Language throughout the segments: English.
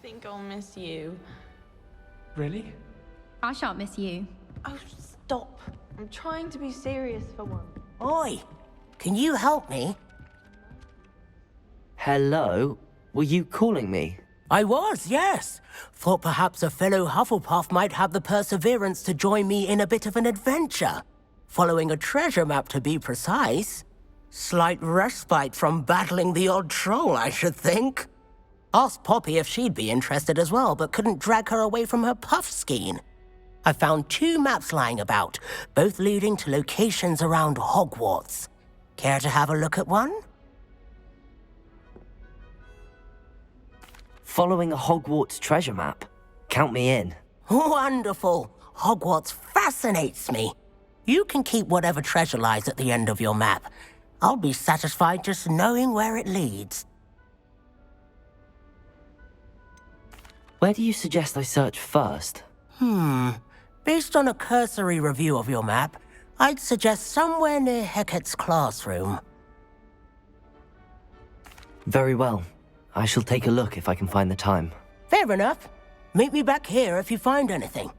think I'll miss you. Really? I shan't miss you. Oh, stop. I'm trying to be serious for once. Oi! Can you help me? Hello? Were you calling me? I was, yes. Thought perhaps a fellow Hufflepuff might have the perseverance to join me in a bit of an adventure. Following a treasure map, to be precise. Slight respite from battling the odd troll, I should think. Asked Poppy if she'd be interested as well, but couldn't drag her away from her puff skein. I found 2 maps lying about, both leading to locations around Hogwarts. Care to have a look at one? Following a Hogwarts treasure map? Count me in. Wonderful. Hogwarts fascinates me. You can keep whatever treasure lies at the end of your map. I'll be satisfied just knowing where it leads. Where do you suggest I search first? Based on a cursory review of your map, I'd suggest somewhere near Hecat's classroom. Very well. I shall take a look if I can find the time. Fair enough. Meet me back here if you find anything.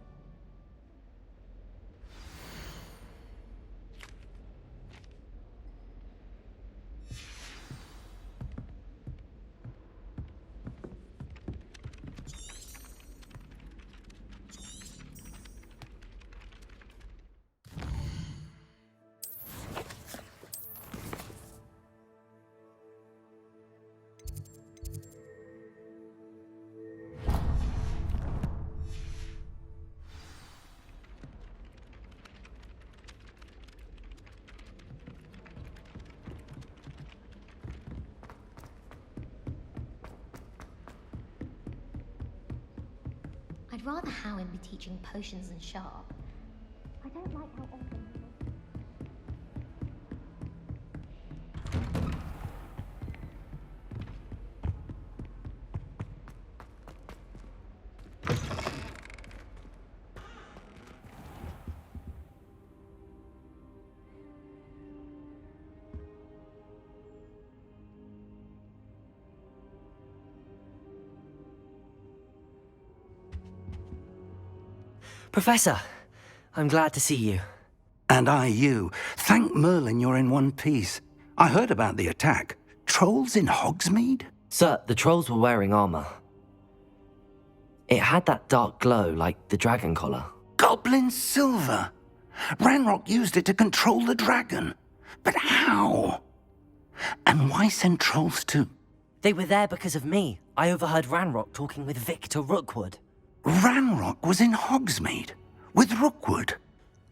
I'd rather Howin be teaching potions than Sharp. I don't like how often he Professor, I'm glad to see you. And I you. Thank Merlin you're in one piece. I heard about the attack. Trolls in Hogsmeade? Sir, the trolls were wearing armor. It had that dark glow like the dragon collar. Goblin silver! Ranrock used it to control the dragon. But how? And why send trolls to... They were there because of me. I overheard Ranrock talking with Victor Rookwood. Ranrock was in Hogsmeade? With Rookwood?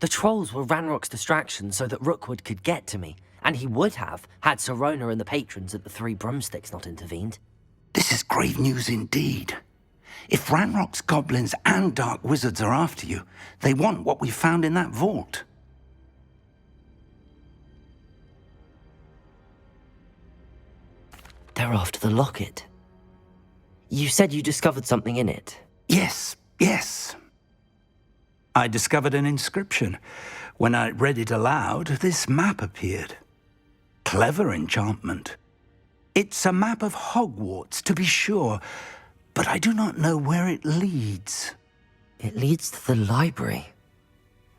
The trolls were Ranrock's distraction so that Rookwood could get to me. And he would have, had Sirona and the patrons at the Three Broomsticks not intervened. This is grave news indeed. If Ranrock's goblins and dark wizards are after you, they want what we found in that vault. They're after the locket. You said you discovered something in it. Yes. I discovered an inscription. When I read it aloud, this map appeared. Clever enchantment. It's a map of Hogwarts, to be sure, but I do not know where it leads. It leads to the library.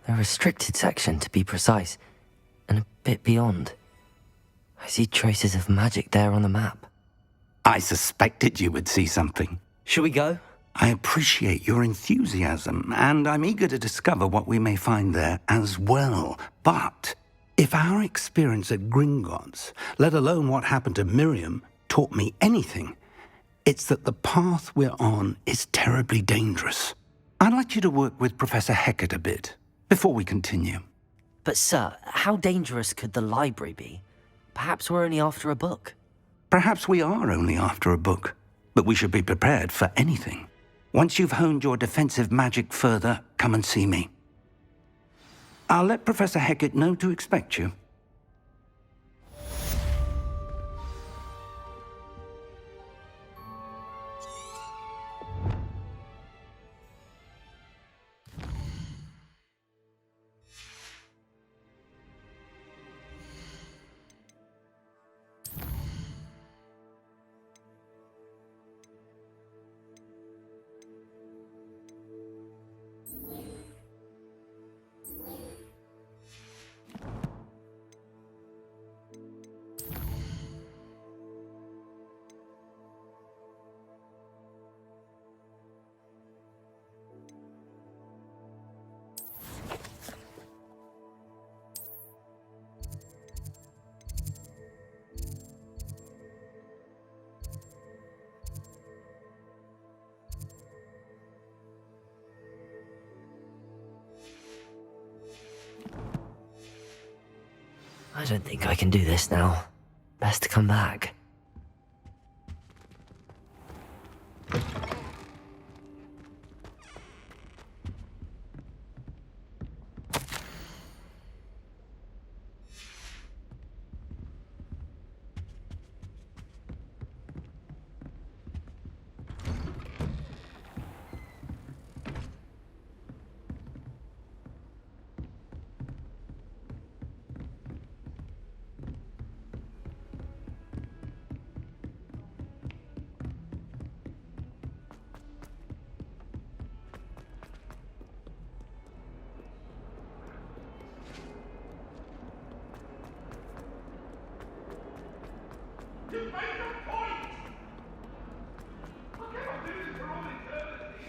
The restricted section, to be precise, and a bit beyond. I see traces of magic there on the map. I suspected you would see something. Shall we go? I appreciate your enthusiasm, and I'm eager to discover what we may find there as well. But if our experience at Gringotts, let alone what happened to Miriam, taught me anything, it's that the path we're on is terribly dangerous. I'd like you to work with Professor Hecat a bit, before we continue. But sir, how dangerous could the library be? Perhaps we're only after a book. Perhaps we are only after a book, but we should be prepared for anything. Once you've honed your defensive magic further, come and see me. I'll let Professor Hecat know to expect you. I don't think I can do this now. Best to come back.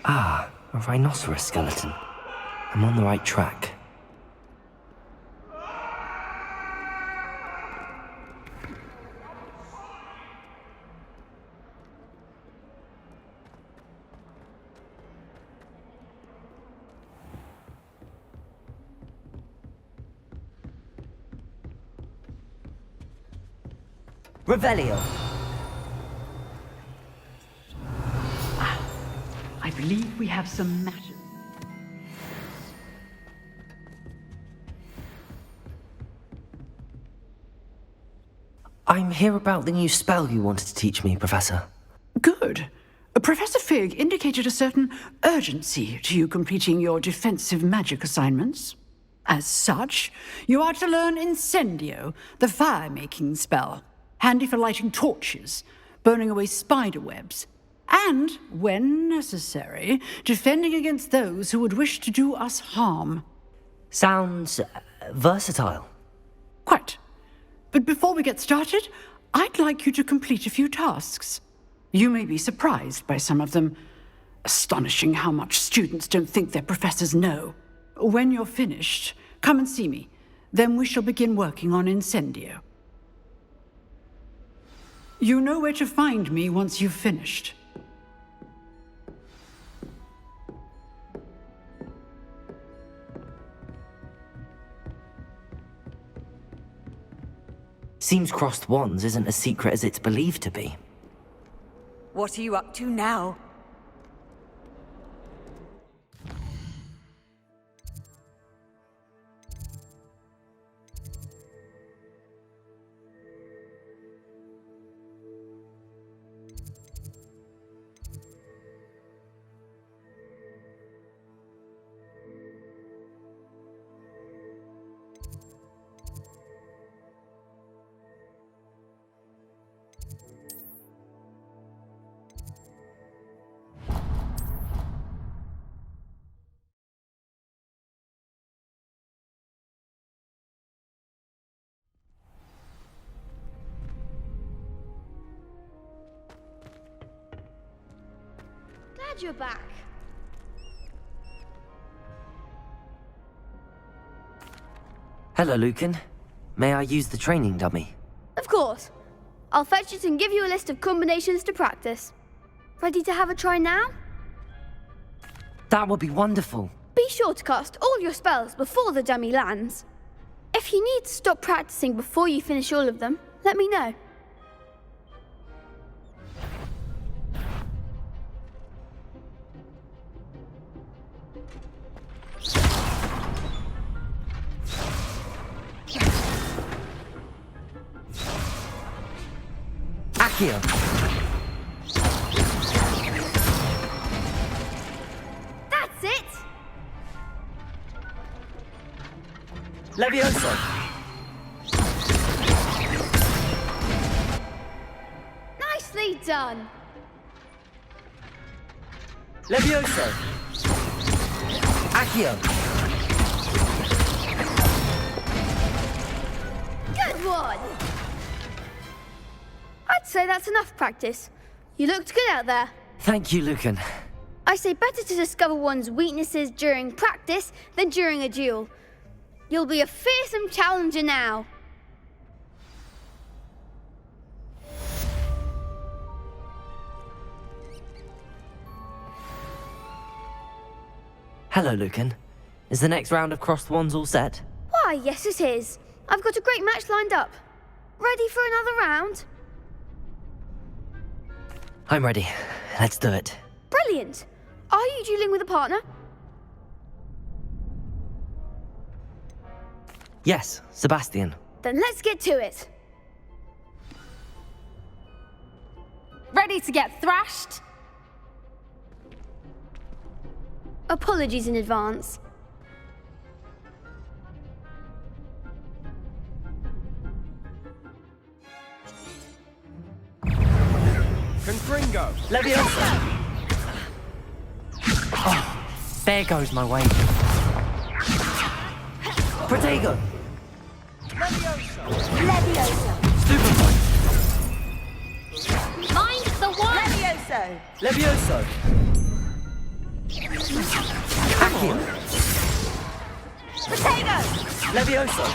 Ah, a rhinoceros skeleton. I'm on the right track. Revelio. I believe we have some matter. I'm here about the new spell you wanted to teach me, Professor. Good. Professor Fig indicated a certain urgency to you completing your defensive magic assignments. As such, you are to learn Incendio, the fire-making spell, handy for lighting torches, burning away spider webs, and, when necessary, defending against those who would wish to do us harm. Sounds versatile. Quite. But before we get started, I'd like you to complete a few tasks. You may be surprised by some of them. Astonishing how much students don't think their professors know. When you're finished, come and see me. Then we shall begin working on Incendio. You know where to find me once you've finished. Seems crossed wands isn't as secret as it's believed to be. What are you up to now? Glad you're back. Hello, Lucan. May I use the training dummy? Of course. I'll fetch it and give you a list of combinations to practice. Ready to have a try now? That would be wonderful. Be sure to cast all your spells before the dummy lands. If you need to stop practicing before you finish all of them, let me know. Accio. That's it! Levioso. Nicely done! Levioso. Accio. Good one! I'd say that's enough practice. You looked good out there. Thank you, Lucan. I say better to discover one's weaknesses during practice than during a duel. You'll be a fearsome challenger now. Hello, Lucan. Is the next round of crossed wands all set? Why, yes it is. I've got a great match lined up. Ready for another round? I'm ready. Let's do it. Brilliant. Are you dueling with a partner? Yes, Sebastian. Then let's get to it. Ready to get thrashed? Apologies in advance. Confringo! Leviosa! Oh, there goes my wager. Protego! Leviosa! Stupefy! Mind the one! Levioso! Levioso! Accio! Potato! Levioso!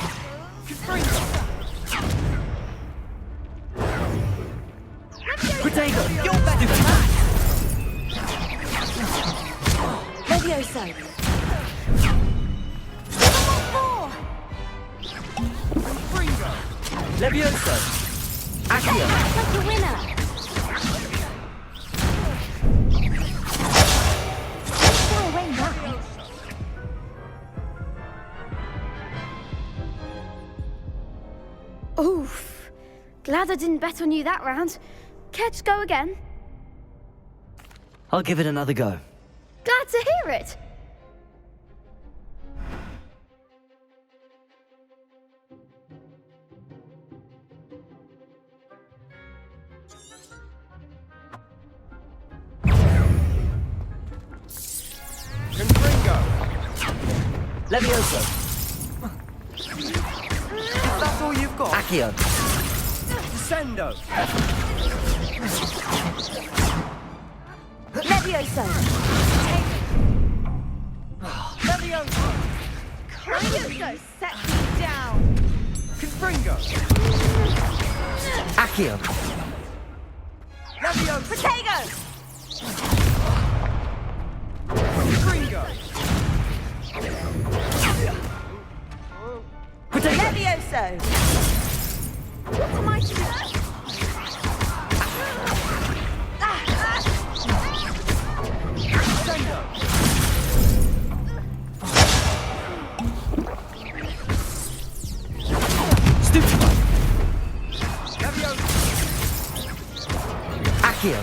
Protego! You're better than that! Levioso! Levioso! Accio! Like a winner! Far away now. Oof. Glad I didn't bet on you that round. Care to go again? I'll give it another go. Glad to hear it. Confringo! Levioso! That's all you've got? Accio! Descendo! Levioso! Levioso! Levioso, set me down. Confringo! Accio! Levioso! Potato! Confringo! Protego! Levioso! What am I to do? Descendo! Stupefy! Levioso! Accio!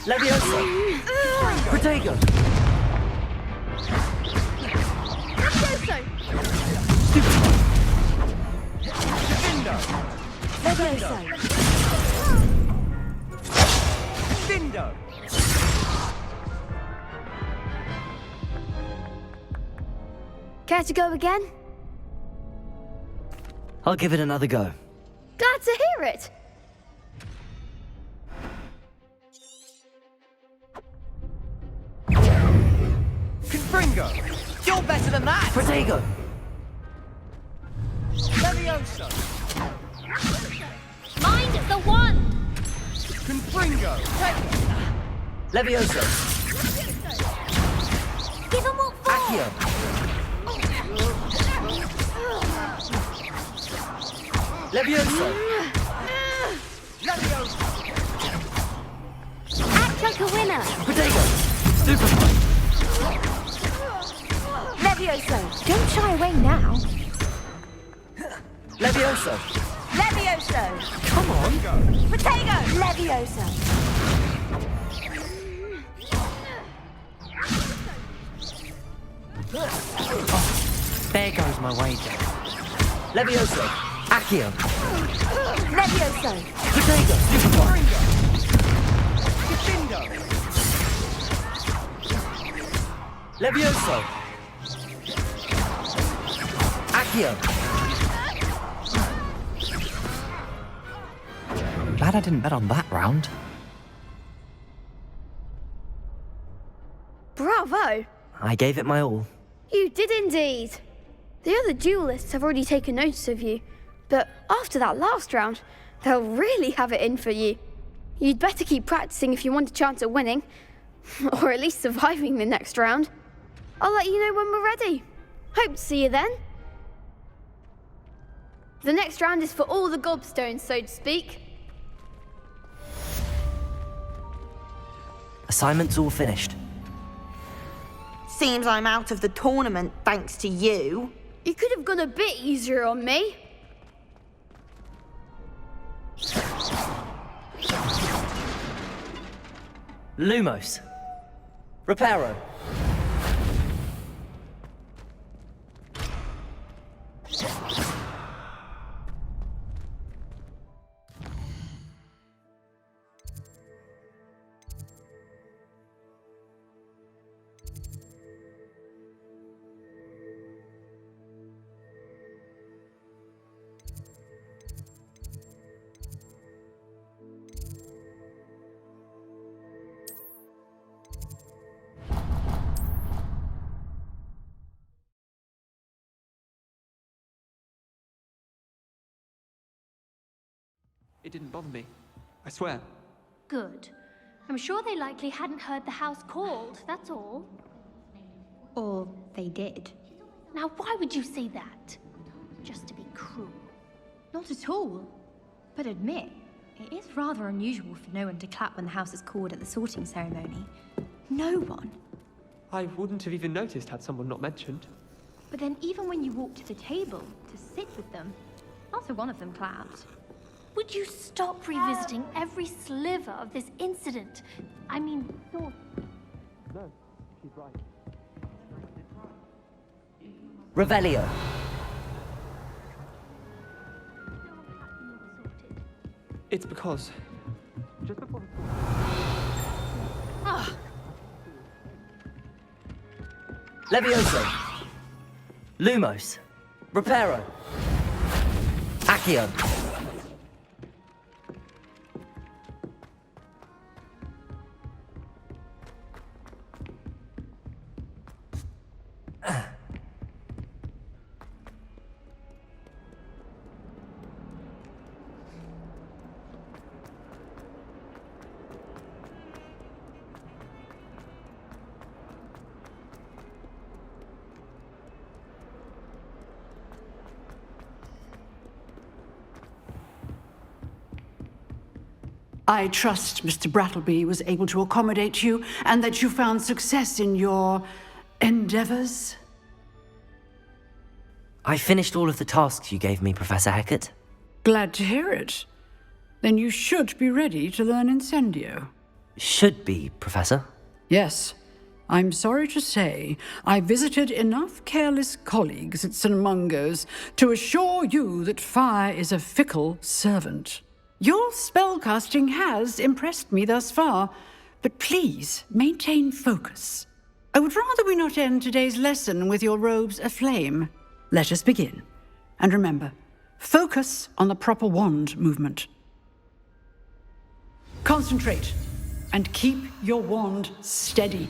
Levioso! Protego! Levioso! Divindo! Levioso! Divindo! Care to go again? I'll give it another go. Glad to hear it. Confringo! You're better than that! Protego! Levioso! Mind the one! Confringo! Levioso! Give him what for! Accio! Levioso! Levioso! Act like a winner! Protego! Stupefy! Levioso! Don't shy away now. Levioso! Levioso! Come on! Potato! Levioso! There goes my wager. Levioso! Accio! Levioso! Protego! Stupefy! Divindo! Levioso! Accio! Glad I didn't bet on that round. Bravo. I gave it my all. You did indeed. The other duelists have already taken notice of you, but after that last round, they'll really have it in for you. You'd better keep practicing if you want a chance at winning, or at least surviving the next round. I'll let you know when we're ready. Hope to see you then. The next round is for all the gobstones, so to speak. Assignment's all finished. Seems I'm out of the tournament thanks to you. You could have gone a bit easier on me. Lumos. Reparo. It didn't bother me. I swear. Good. I'm sure they likely hadn't heard the house called, that's all. Or they did. Now, why would you say that? Just to be cruel. Not at all. But admit, it is rather unusual for no one to clap when the house is called at the sorting ceremony. No one. I wouldn't have even noticed had someone not mentioned. But then even when you walked to the table to sit with them, not a one of them clapped. Would you stop revisiting every sliver of this incident? I mean, thought. No, she's right. Revelio. It's because... just before the... Levioso. Lumos. Reparo. Accio. I trust Mr. Brattleby was able to accommodate you and that you found success in your endeavors. I finished all of the tasks you gave me, Professor Hecat. Glad to hear it. Then you should be ready to learn Incendio. Should be, Professor. Yes. I'm sorry to say, I visited enough careless colleagues at St. Mungo's to assure you that fire is a fickle servant. Your spellcasting has impressed me thus far, but please maintain focus. I would rather we not end today's lesson with your robes aflame. Let us begin. And remember, focus on the proper wand movement. Concentrate, and keep your wand steady.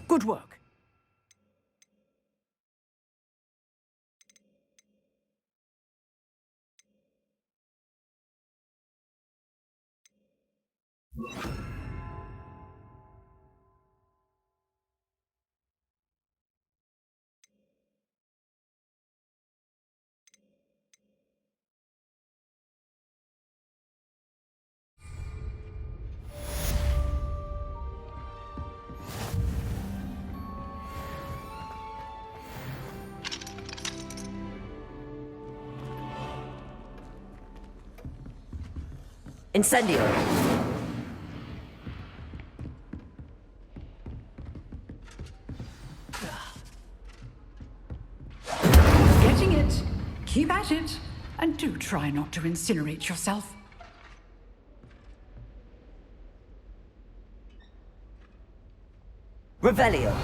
Good work. Incendio. Getting it. Keep at it. And do try not to incinerate yourself. Revelio.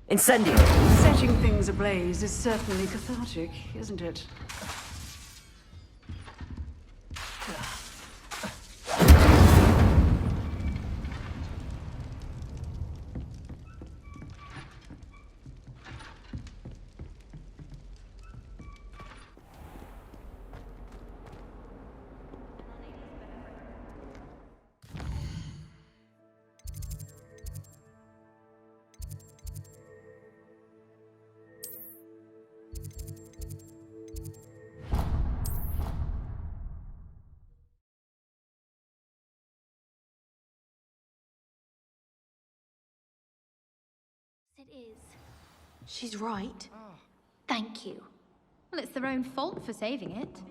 Incendio. Setting things ablaze is certainly cathartic, isn't it? It is. She's right. Thank you. Well, it's their own fault for saving it,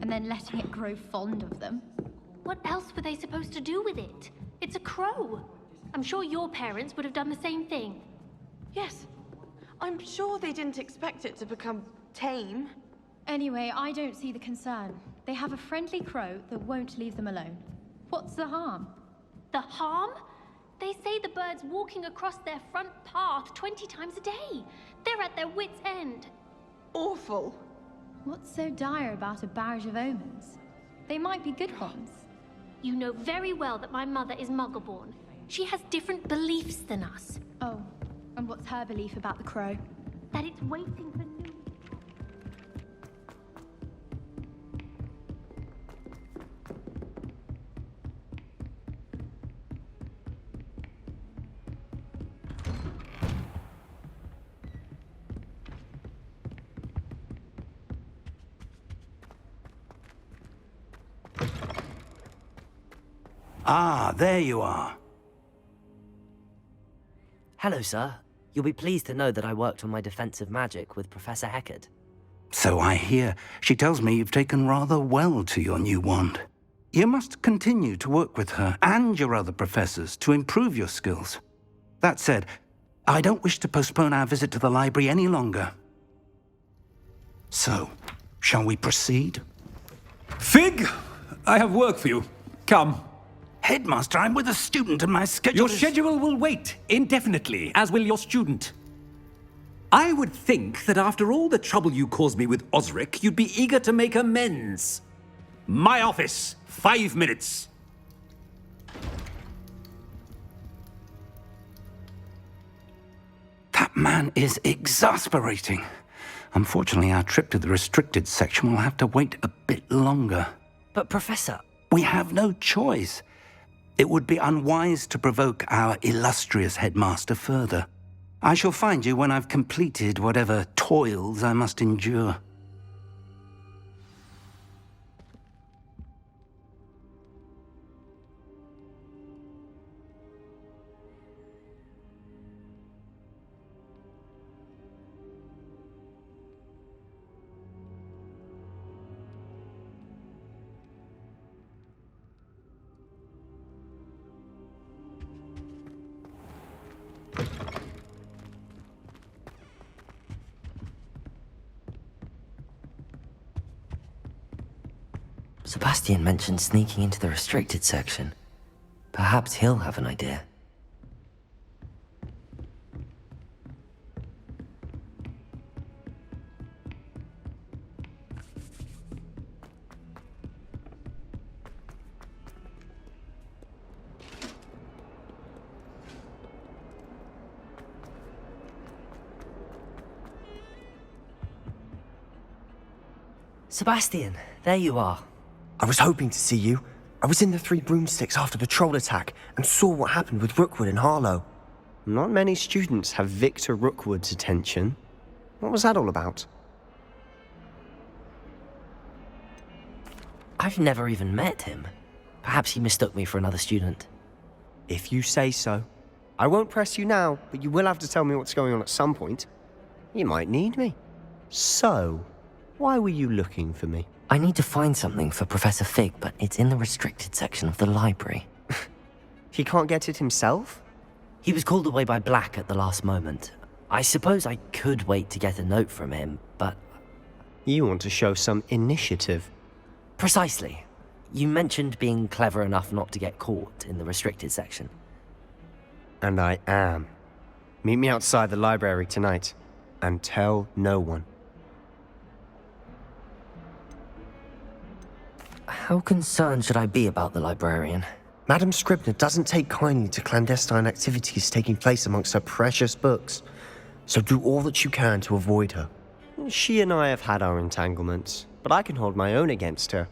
and then letting it grow fond of them. What else were they supposed to do with it? It's a crow. I'm sure your parents would have done the same thing. Yes. I'm sure they didn't expect it to become tame. Anyway, I don't see the concern. They have a friendly crow that won't leave them alone. What's the harm? The harm? They say the bird's walking across their front path 20 times a day. They're at their wits' end. Awful. What's so dire about a barrage of omens? They might be good ones. You know very well that my mother is Muggle-born. She has different beliefs than us. Oh, and what's her belief about the crow? That it's waiting for new... Ah, there you are. Hello, sir. You'll be pleased to know that I worked on my defensive magic with Professor Hecat. So I hear. She tells me you've taken rather well to your new wand. You must continue to work with her and your other professors to improve your skills. That said, I don't wish to postpone our visit to the library any longer. So, shall we proceed? Fig, I have work for you. Come. Headmaster, I'm with a student and my schedule Your schedule will wait indefinitely, as will your student. I would think that after all the trouble you caused me with Osric, you'd be eager to make amends. My office, 5 minutes. That man is exasperating. Unfortunately, our trip to the restricted section will have to wait a bit longer. But, Professor... We have no choice. It would be unwise to provoke our illustrious headmaster further. I shall find you when I've completed whatever toils I must endure. Sebastian mentioned sneaking into the restricted section. Perhaps he'll have an idea. Sebastian, there you are. I was hoping to see you. I was in the Three Broomsticks after the troll attack and saw what happened with Rookwood and Harlow. Not many students have Victor Rookwood's attention. What was that all about? I've never even met him. Perhaps he mistook me for another student. If you say so. I won't press you now, but you will have to tell me what's going on at some point. You might need me. So, why were you looking for me? I need to find something for Professor Fig, but it's in the restricted section of the library. He can't get it himself? He was called away by Black at the last moment. I suppose I could wait to get a note from him, but... You want to show some initiative. Precisely. You mentioned being clever enough not to get caught in the restricted section. And I am. Meet me outside the library tonight, and tell no one. How concerned should I be about the librarian? Madam Scribner doesn't take kindly to clandestine activities taking place amongst her precious books, so do all that you can to avoid her. She and I have had our entanglements, but I can hold my own against her.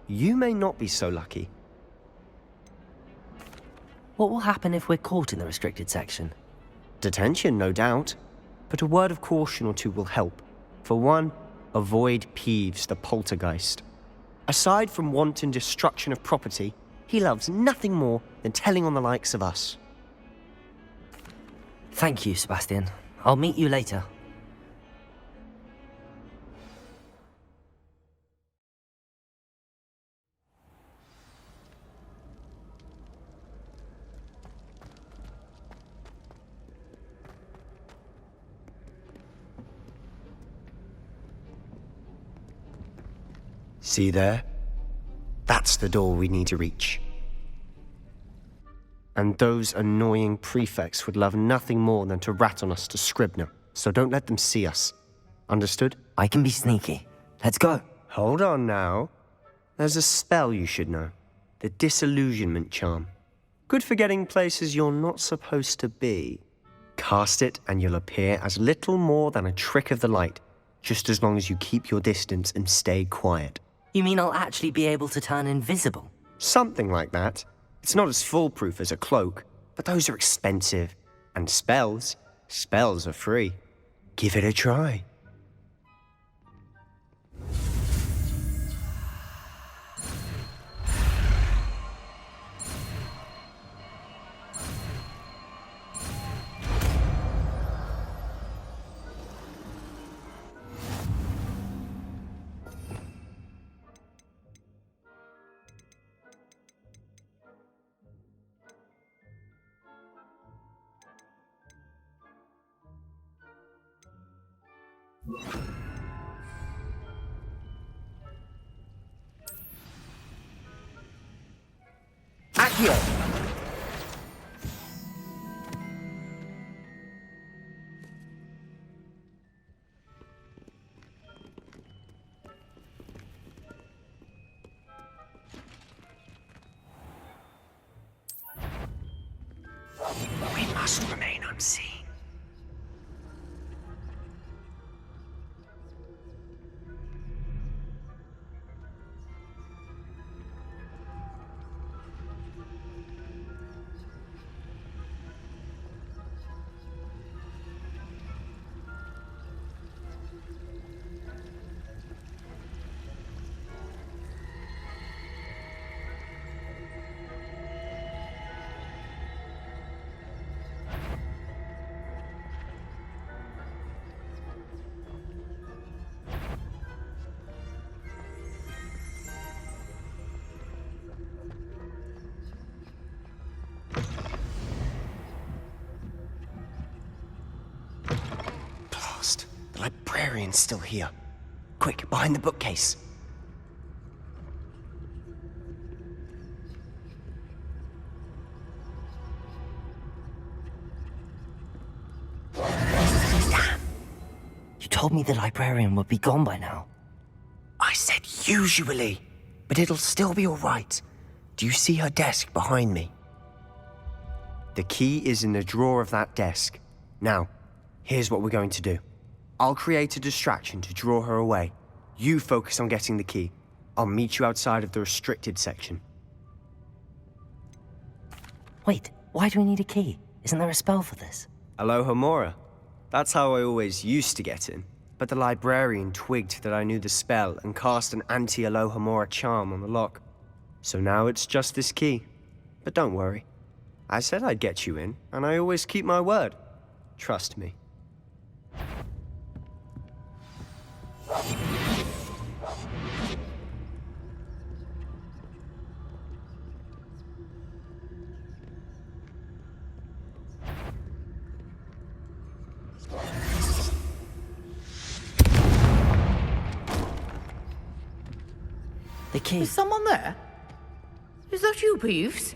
You may not be so lucky. What will happen if we're caught in the restricted section? Detention, no doubt, but a word of caution or two will help. For one, avoid Peeves, the poltergeist. Aside from wanton destruction of property, he loves nothing more than telling on the likes of us. Thank you, Sebastian. I'll meet you later. See there? That's the door we need to reach. And those annoying prefects would love nothing more than to rat on us to Scribner, so don't let them see us. Understood? I can be sneaky. Let's go. Hold on now. There's a spell you should know. The Disillusionment charm. Good for getting places you're not supposed to be. Cast it and you'll appear as little more than a trick of the light, just as long as you keep your distance and stay quiet. You mean I'll actually be able to turn invisible? Something like that. It's not as foolproof as a cloak, but those are expensive. And spells are free. Give it a try. Accio! We must remain unseen. The librarian's still here. Quick, behind the bookcase. Damn! You told me the librarian would be gone by now. I said usually, but it'll still be all right. Do you see her desk behind me? The key is in the drawer of that desk. Now, here's what we're going to do. I'll create a distraction to draw her away. You focus on getting the key. I'll meet you outside of the restricted section. Wait, why do we need a key? Isn't there a spell for this? Alohomora. That's how I always used to get in. But the librarian twigged that I knew the spell and cast an anti-Alohomora charm on the lock. So now it's just this key. But don't worry. I said I'd get you in, and I always keep my word. Trust me. The key. Is someone there? Is that you, Peeves?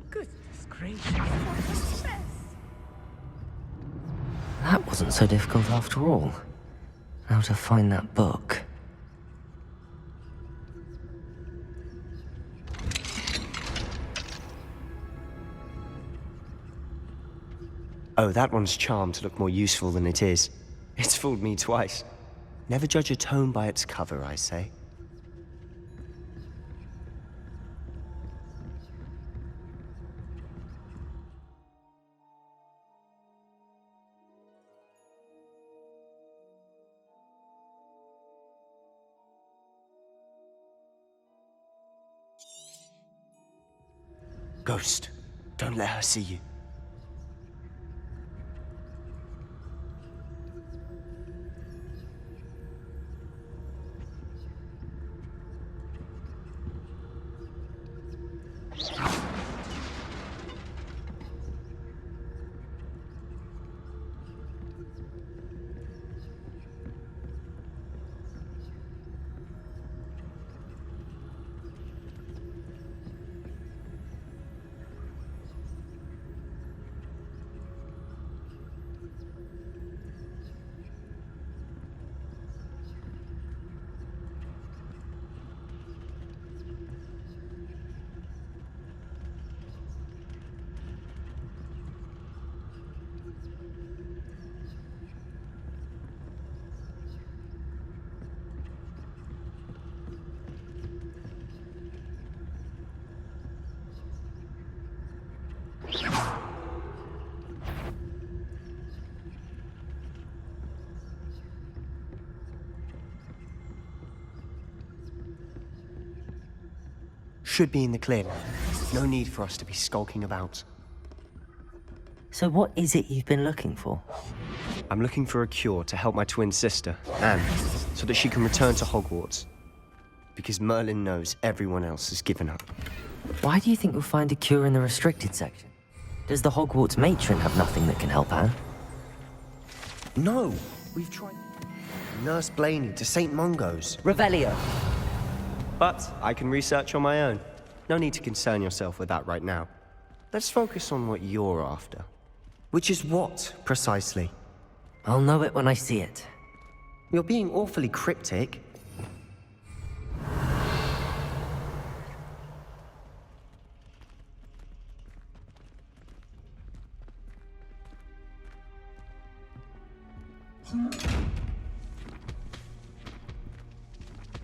Goodness gracious, what a mess. That wasn't so difficult after all. How to find that book. Oh, that one's charmed to look more useful than it is. It's fooled me twice. Never judge a tome by its cover, I say. Ghost, don't let her see you. Should be in the clear. No need for us to be skulking about. So what is it you've been looking for? I'm looking for a cure to help my twin sister, Anne, so that she can return to Hogwarts. Because Merlin knows everyone else has given up. Why do you think you'll find a cure in the restricted section? Does the Hogwarts matron have nothing that can help Anne? No, we've tried. Nurse Blaney to St. Mungo's. Revelio. But I can research on my own. No need to concern yourself with that right now. Let's focus on what you're after. Which is what, precisely? I'll know it when I see it. You're being awfully cryptic.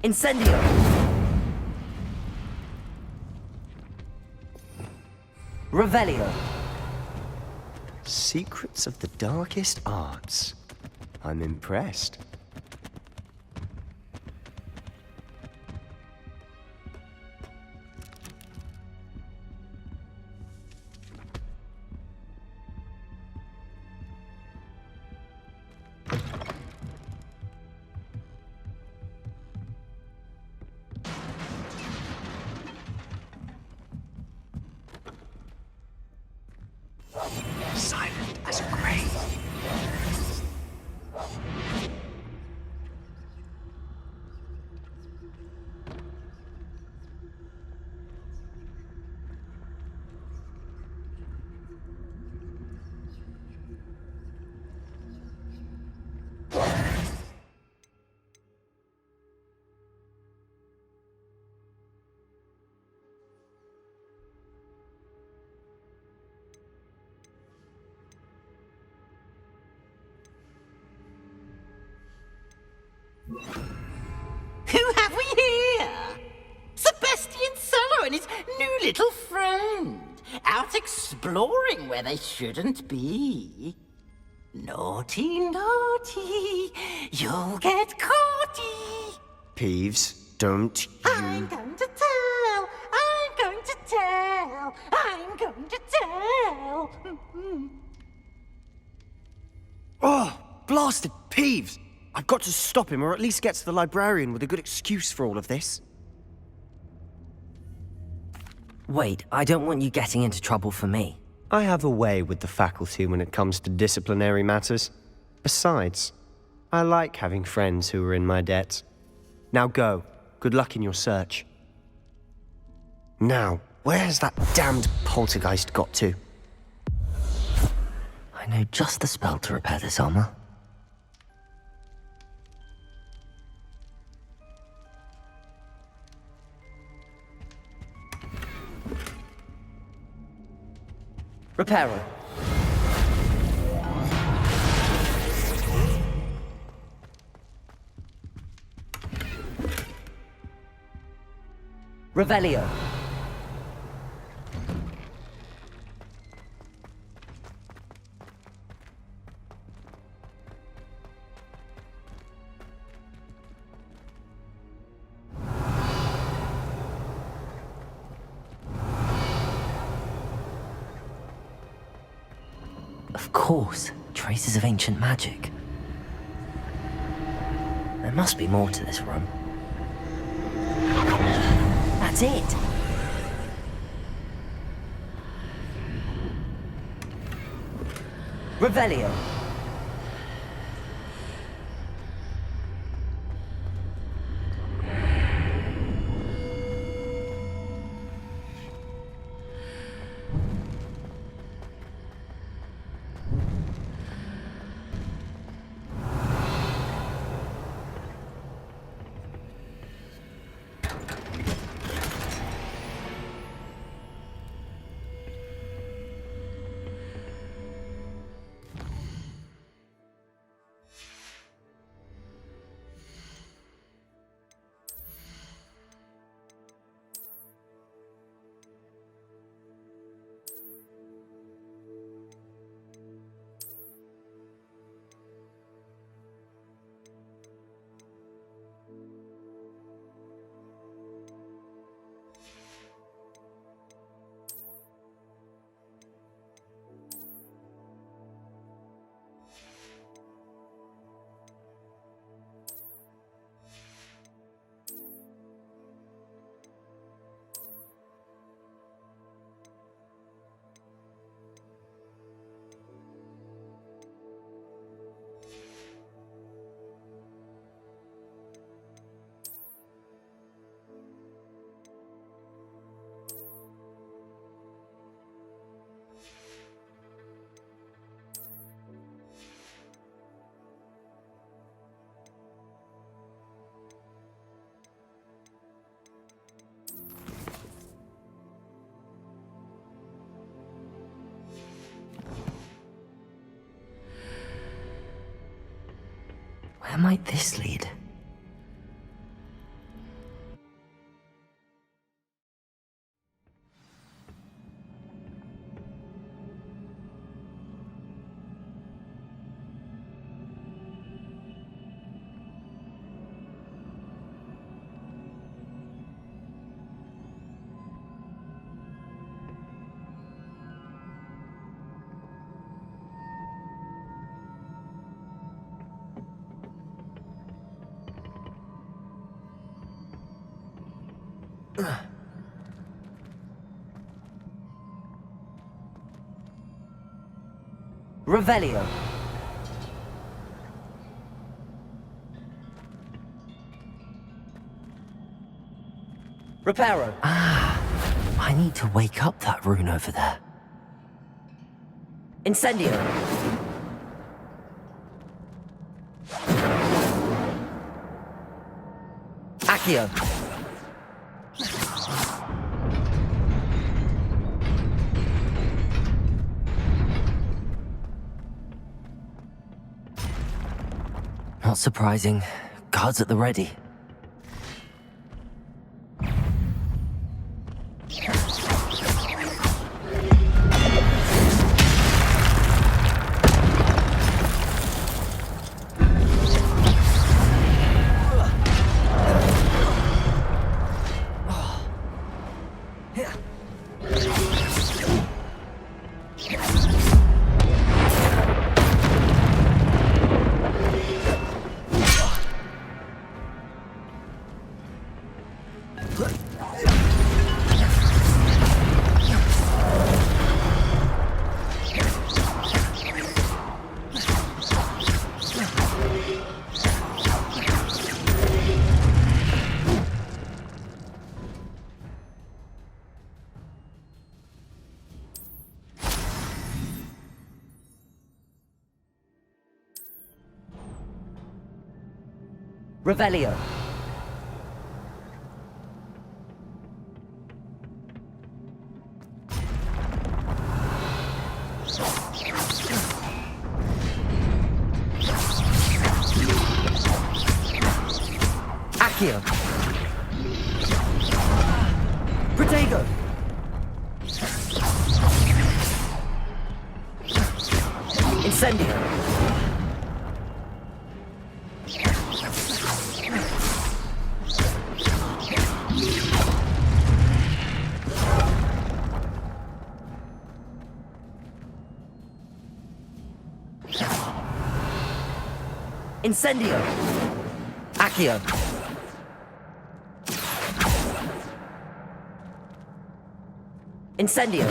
Incendio! Revelio. Secrets of the darkest arts. I'm impressed. Silent as a grave. Who have we here? Sebastian Solo and his new little friend, out exploring where they shouldn't be. Naughty, naughty, you'll get caughty. Peeves, don't you... I'm going to tell, I'm going to tell, I'm going to tell. Oh, blasted Peeves! I've got to stop him, or at least get to the librarian with a good excuse for all of this. Wait, I don't want you getting into trouble for me. I have a way with the faculty when it comes to disciplinary matters. Besides, I like having friends who are in my debt. Now go. Good luck in your search. Now, where has that damned poltergeist got to? I know just the spell to repair this armor. Reparo. Revelio. Of course, traces of ancient magic. There must be more to this room. That's it! Revelio. Where might this lead? Revelio. Reparo. Ah, I need to wake up that rune over there. Incendio. Accio. Not surprising. Guards at the ready. Revelio. Accio. Protego. Incendio. Incendio! Accio! Incendio!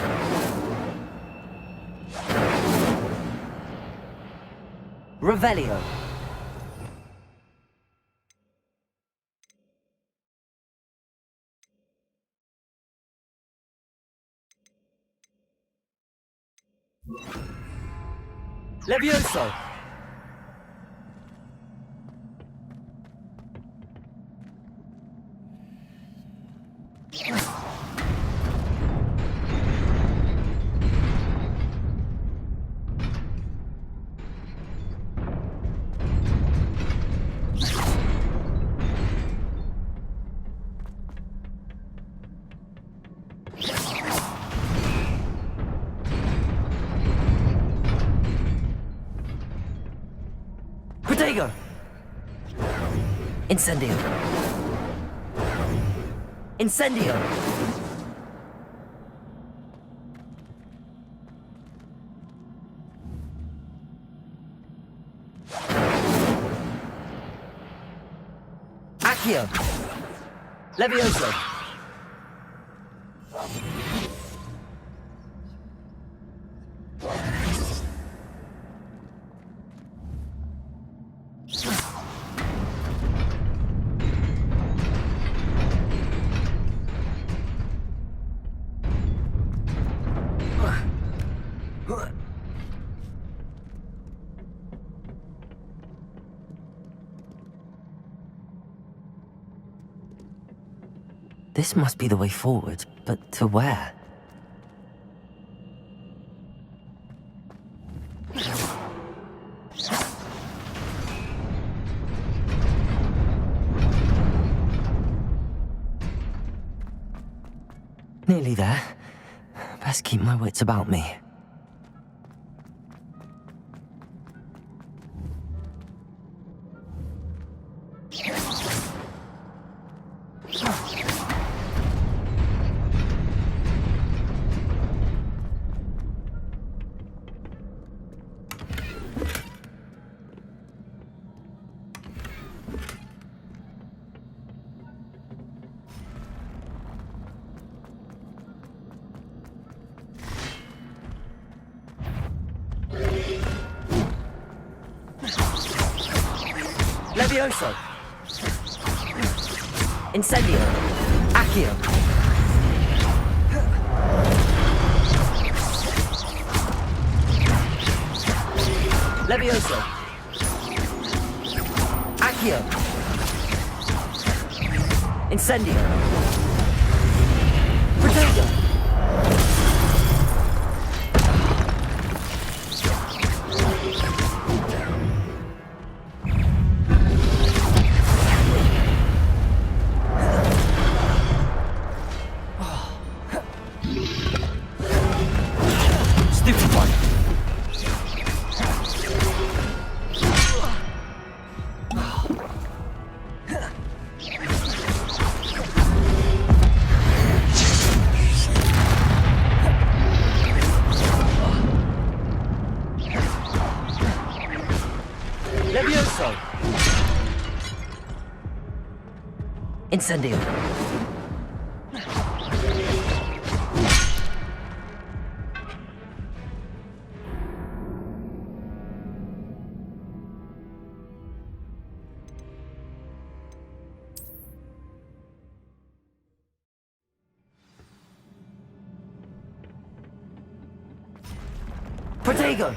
Revelio! Levioso! Protego! Incendio! Incendio! Accio! Levioso! This must be the way forward, but to where? Nearly there. Best keep my wits about me. Levioso! Incendio! Accio! Levioso! Accio! Incendio! Protego! Levioso! Incendio! Protego!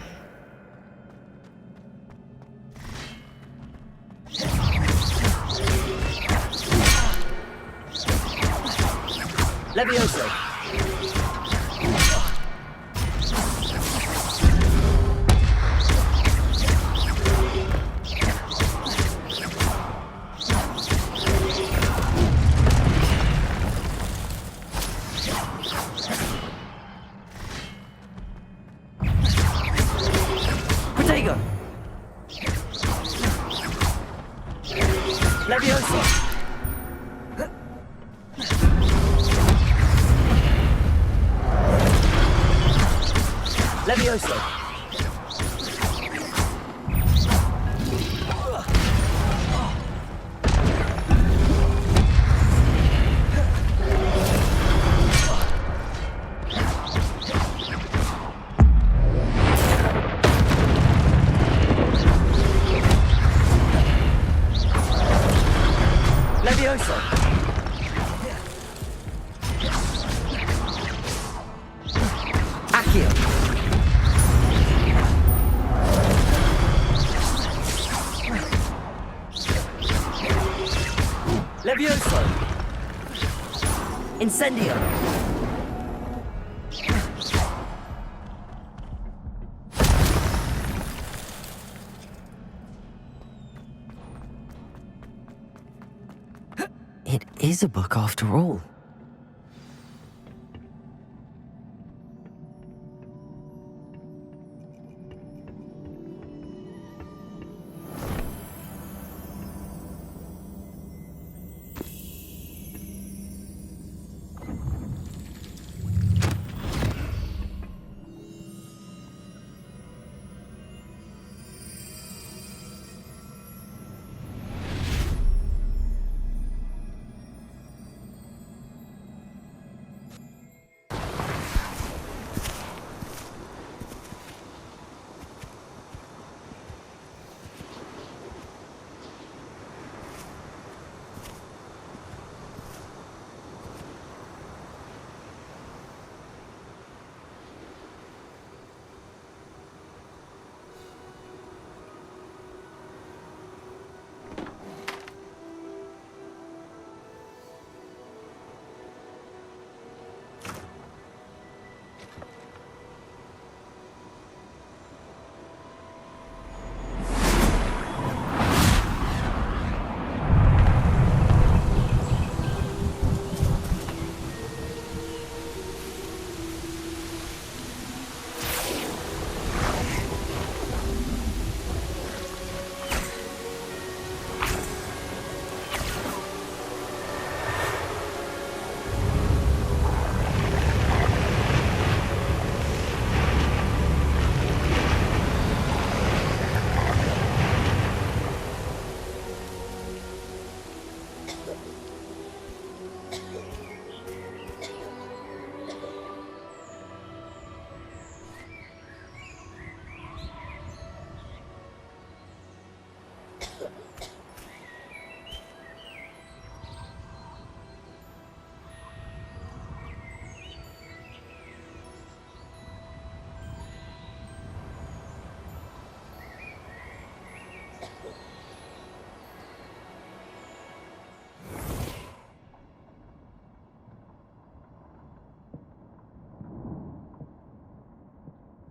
Levioso! Protego! Levioso! Levioso! Levioso! Incendio! It is a book after all.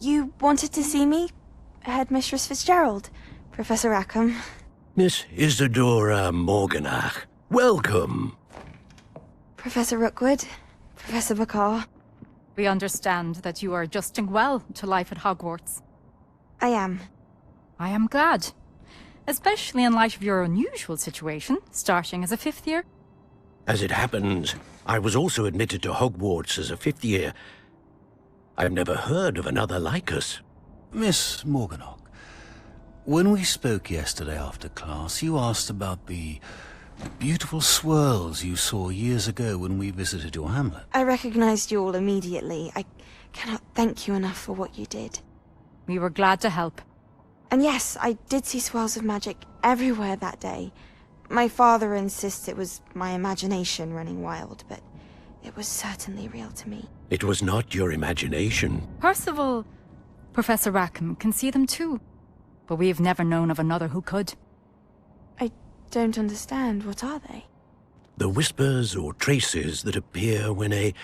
You wanted to see me? Headmistress Fitzgerald, Professor Rackham. Miss Isadora Morganach, welcome. Professor Rookwood, Professor Bakar. We understand that you are adjusting well to life at Hogwarts. I am. I am glad. Especially in light of your unusual situation, starting as a 5th year. As it happens, I was also admitted to Hogwarts as a 5th year. I've never heard of another like us. Miss Morganach, when we spoke yesterday after class, you asked about the beautiful swirls you saw years ago when we visited your hamlet. I recognized you all immediately. I cannot thank you enough for what you did. We were glad to help. And yes, I did see swirls of magic everywhere that day. My father insists it was my imagination running wild, but it was certainly real to me. It was not your imagination. Percival, Professor Rackham can see them too. But we have never known of another who could. I don't understand. What are they? The whispers or traces that appear when a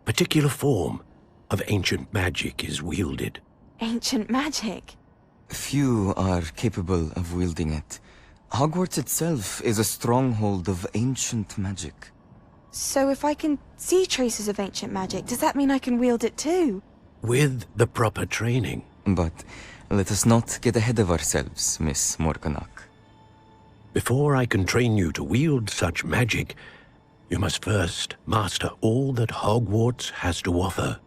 particular form of ancient magic is wielded. Ancient magic? Few are capable of wielding it. Hogwarts itself is a stronghold of ancient magic. So if I can see traces of ancient magic, does that mean I can wield it too? With the proper training. But let us not get ahead of ourselves, Miss Morganach. Before I can train you to wield such magic, you must first master all that Hogwarts has to offer.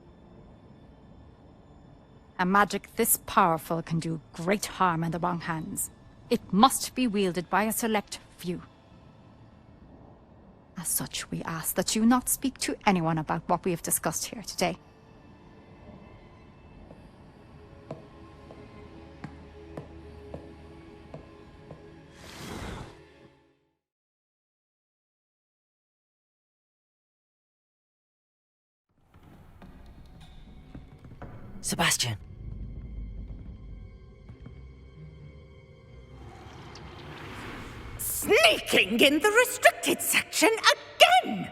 A magic this powerful can do great harm in the wrong hands. It must be wielded by a select few. As such, we ask that you not speak to anyone about what we have discussed here today. Sebastian. Sneaking in the restricted section again!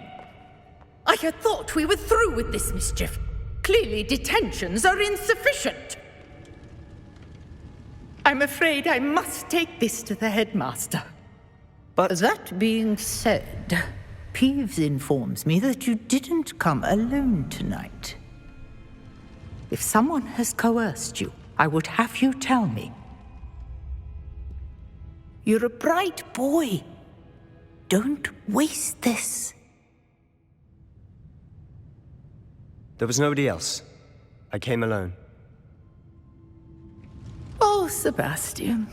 I had thought we were through with this mischief. Clearly detentions are insufficient. I'm afraid I must take this to the headmaster. But that being said, Peeves informs me that you didn't come alone tonight. If someone has coerced you, I would have you tell me. You're a bright boy. Don't waste this. there was nobody else. I came alone. Oh, Sebastian.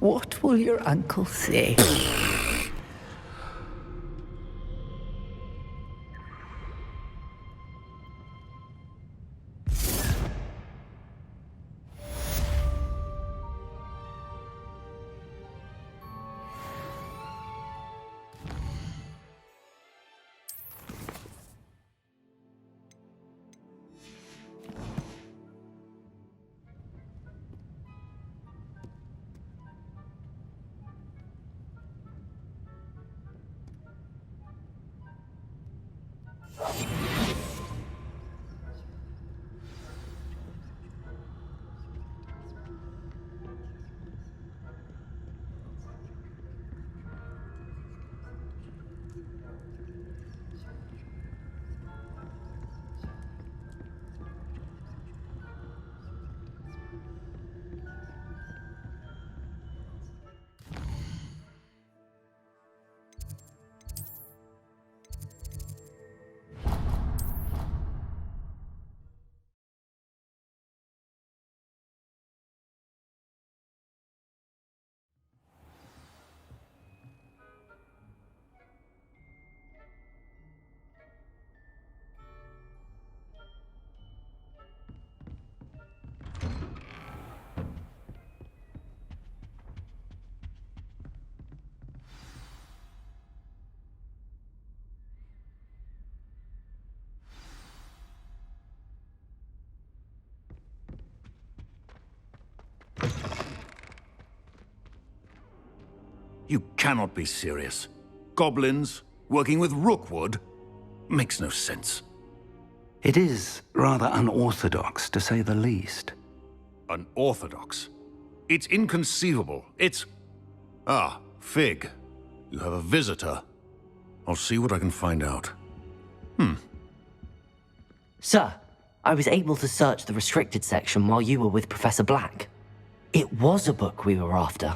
What will your uncle say? You cannot be serious. Goblins working with Rookwood makes no sense. It is rather unorthodox, to say the least. Unorthodox? It's inconceivable. It's... Ah, Fig. You have a visitor. I'll see what I can find out. Sir, I was able to search the restricted section while you were with Professor Black. It was a book we were after.